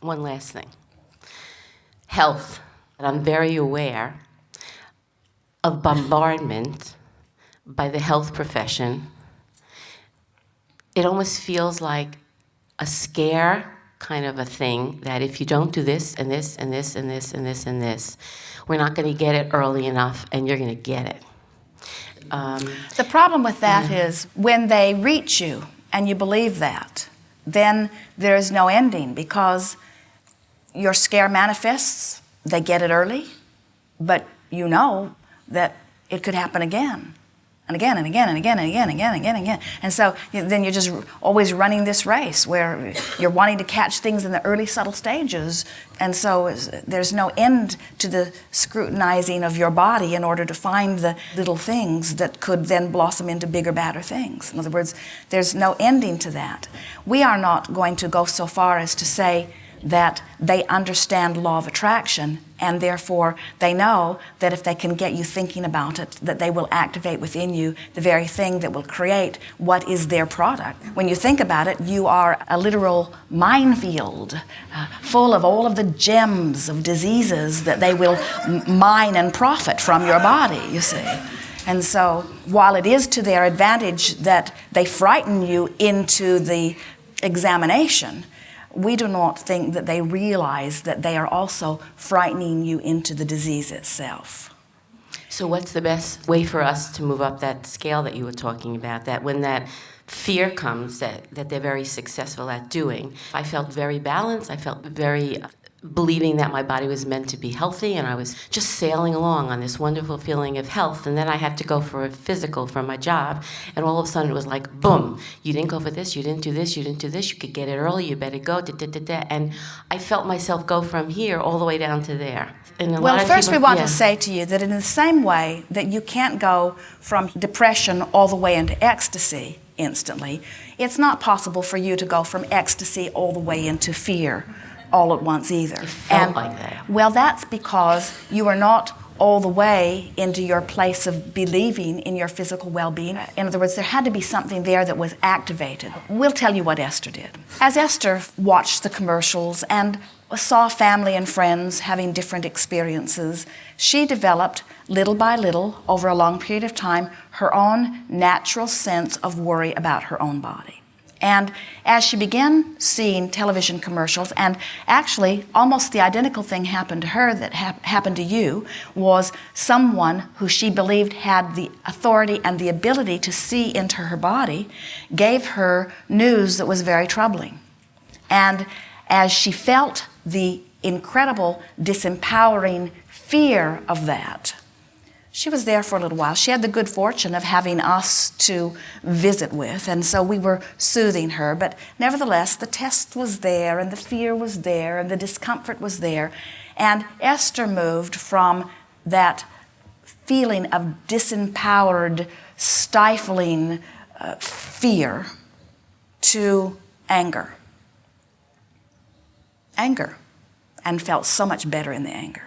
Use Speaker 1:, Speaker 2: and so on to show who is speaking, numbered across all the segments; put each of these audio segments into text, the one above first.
Speaker 1: One last thing. Health. And I'm very aware of bombardment by the health profession. It almost feels like a scare kind of a thing, that if you don't do this and this and this and this and this and this, we're not going to get it early enough, and you're going to get it.
Speaker 2: The problem with that is when they reach you and you believe that, then there's no ending, because your scare manifests, they get it early, but you know that it could happen again. And again, and again, and again, and again, and again, and again, and again. And so then you're just always running this race where you're wanting to catch things in the early subtle stages. And so there's no end to the scrutinizing of your body in order to find the little things that could then blossom into bigger, badder things. In other words, there's no ending to that. We are not going to go so far as to say that they understand law of attraction, and therefore they know that if they can get you thinking about it, that they will activate within you the very thing that will create what is their product. When you think about it, you are a literal minefield full of all of the gems of diseases that they will mine and profit from your body, you see. And so while it is to their advantage that they frighten you into the examination, we do not think that they realize that they are also frightening you into the disease itself.
Speaker 1: So what's the best way for us to move up that scale that you were talking about, that when that fear comes that they're very successful at doing? I felt very balanced. I felt very believing that my body was meant to be healthy, and I was just sailing along on this wonderful feeling of health. And then I had to go for a physical for my job, and all of a sudden it was like, boom, you didn't go for this, you didn't do this, you didn't do this, you could get it early, you better go, da, da, da, da. And I felt myself go from here all the way down to there.
Speaker 2: Well, first we want to say to you that in the same way that you can't go from depression all the way into ecstasy instantly, it's not possible for you to go from ecstasy all the way into fear all at once either.
Speaker 1: It felt like that.
Speaker 2: Well, that's because you are not all the way into your place of believing in your physical well-being. In other words, there had to be something there that was activated. We'll tell you what Esther did. As Esther watched the commercials and saw family and friends having different experiences, she developed, little by little, over a long period of time, her own natural sense of worry about her own body. And as she began seeing television commercials, and actually almost the identical thing happened to her that happened to you, was someone who she believed had the authority and the ability to see into her body gave her news that was very troubling. And as she felt the incredible disempowering fear of that, she was there for a little while. She had the good fortune of having us to visit with, and so we were soothing her. But nevertheless, the test was there, and the fear was there, and the discomfort was there. And Esther moved from that feeling of disempowered, stifling fear to anger. Anger. And felt so much better in the anger.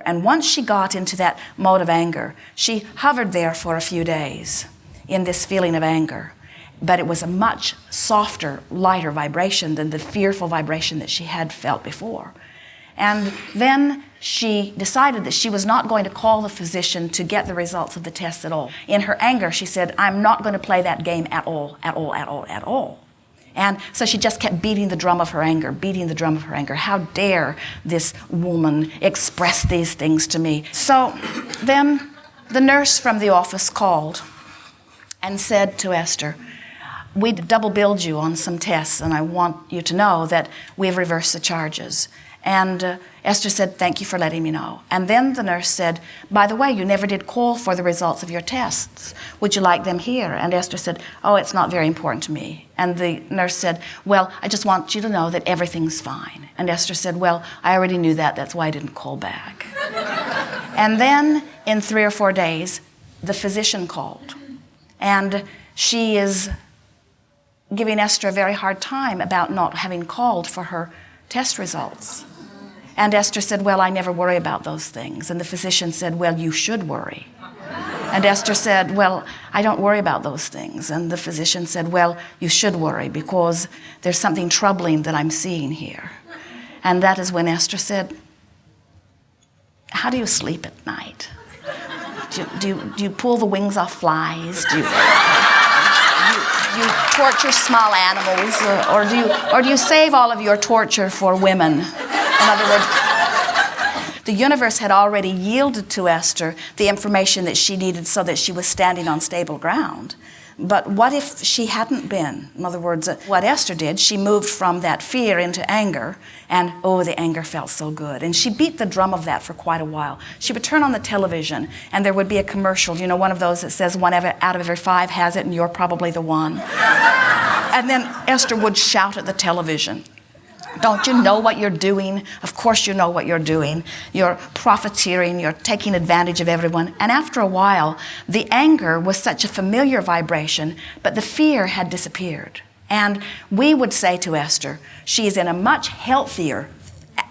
Speaker 2: And once she got into that mode of anger, she hovered there for a few days in this feeling of anger. But it was a much softer, lighter vibration than the fearful vibration that she had felt before. And then she decided that she was not going to call the physician to get the results of the tests at all. In her anger, she said, I'm not going to play that game at all, at all, at all, at all. And so she just kept beating the drum of her anger, beating the drum of her anger. How dare this woman express these things to me? So then the nurse from the office called and said to Esther, we double billed you on some tests, and I want you to know that we've reversed the charges. And Esther said, thank you for letting me know. And then the nurse said, by the way, you never did call for the results of your tests. Would you like them here? And Esther said, oh, it's not very important to me. And the nurse said, well, I just want you to know that everything's fine. And Esther said, well, I already knew that. That's why I didn't call back. And then in 3 or 4 days, the physician called. And she is giving Esther a very hard time about not having called for her test results. And Esther said, well, I never worry about those things. And the physician said, well, you should worry. And Esther said, well, I don't worry about those things. And the physician said, well, you should worry because there's something troubling that I'm seeing here. And that is when Esther said, how do you sleep at night? Do you pull the wings off flies? Do you torture small animals? Or do you save all of your torture for women? In other words, the universe had already yielded to Esther the information that she needed so that she was standing on stable ground. But what if she hadn't been? In other words, what Esther did, she moved from that fear into anger, and the anger felt so good. And she beat the drum of that for quite a while. She would turn on the television, and there would be a commercial, one of those that says one out of every 5 has it, and you're probably the one. And then Esther would shout at the television, don't you know what you're doing? Of course you know what you're doing. You're profiteering, you're taking advantage of everyone. And after a while, the anger was such a familiar vibration, but the fear had disappeared. And we would say to Esther, she is in a much healthier,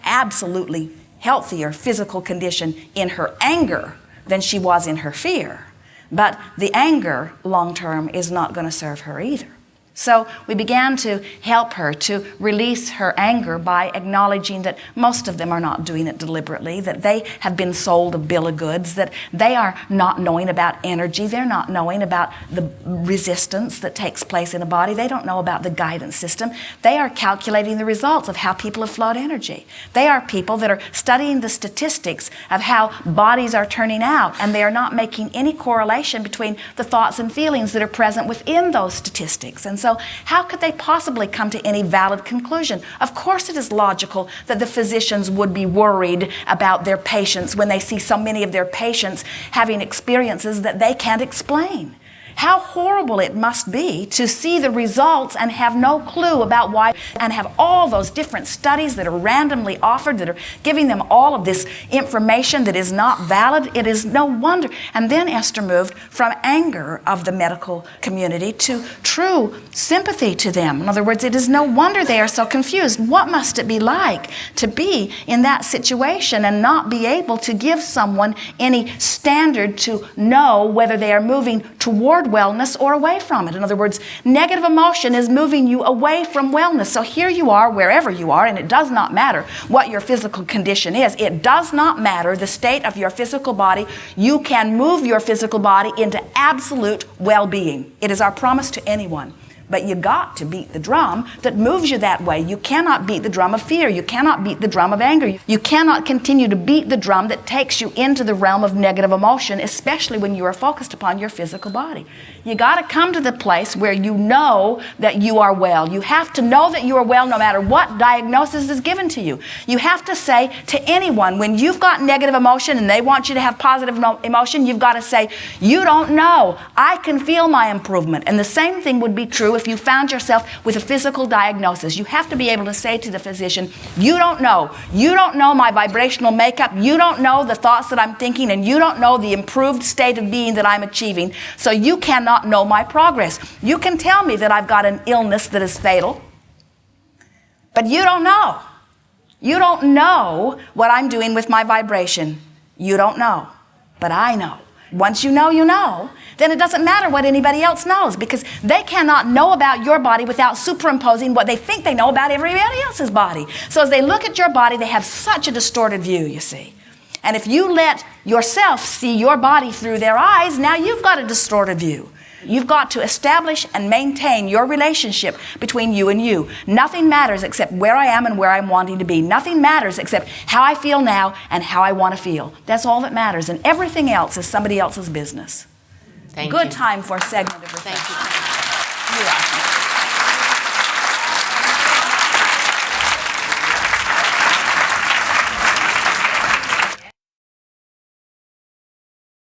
Speaker 2: absolutely healthier physical condition in her anger than she was in her fear. But the anger, long term, is not going to serve her either. So we began to help her to release her anger by acknowledging that most of them are not doing it deliberately, that they have been sold a bill of goods, that they are not knowing about energy, they're not knowing about the resistance that takes place in a body, they don't know about the guidance system, they are calculating the results of how people have flowed energy. They are people that are studying the statistics of how bodies are turning out, and they are not making any correlation between the thoughts and feelings that are present within those statistics. And so how could they possibly come to any valid conclusion? Of course it is logical that the physicians would be worried about their patients when they see so many of their patients having experiences that they can't explain. How horrible it must be to see the results and have no clue about why, and have all those different studies that are randomly offered that are giving them all of this information that is not valid. It is no wonder. And then Esther moved from anger of the medical community to true sympathy to them. In other words, it is no wonder they are so confused. What must it be like to be in that situation and not be able to give someone any standard to know whether they are moving toward wellness or away from it? In other words, negative emotion is moving you away from wellness. So here you are, wherever you are, and it does not matter what your physical condition is. It does not matter the state of your physical body. You can move your physical body into absolute well-being. It is our promise to anyone. But you got to beat the drum that moves you that way. You cannot beat the drum of fear. You cannot beat the drum of anger. You cannot continue to beat the drum that takes you into the realm of negative emotion, especially when you are focused upon your physical body. You got to come to the place where you know that you are well. You have to know that you are well no matter what diagnosis is given to you. You have to say to anyone, when you've got negative emotion and they want you to have positive emotion, you've got to say, you don't know. I can feel my improvement. And the same thing would be true if you found yourself with a physical diagnosis. You have to be able to say to the physician, you don't know. You don't know my vibrational makeup. You don't know the thoughts that I'm thinking, and you don't know the improved state of being that I'm achieving. So you cannot know my progress. You can tell me that I've got an illness that is fatal, but you don't know. You don't know what I'm doing with my vibration. You don't know, but I know. Once you know, then it doesn't matter what anybody else knows, because they cannot know about your body without superimposing what they think they know about everybody else's body. So as they look at your body, they have such a distorted view, you see. And if you let yourself see your body through their eyes, now you've got a distorted view. You've got to establish and maintain your relationship between you and you. Nothing matters except where I am and where I'm wanting to be. Nothing matters except how I feel now and how I want to feel. That's all that matters. And everything else is somebody else's business.
Speaker 1: Thank you.
Speaker 2: Good time for a segment of reflection.
Speaker 1: Thank you.
Speaker 2: You're welcome.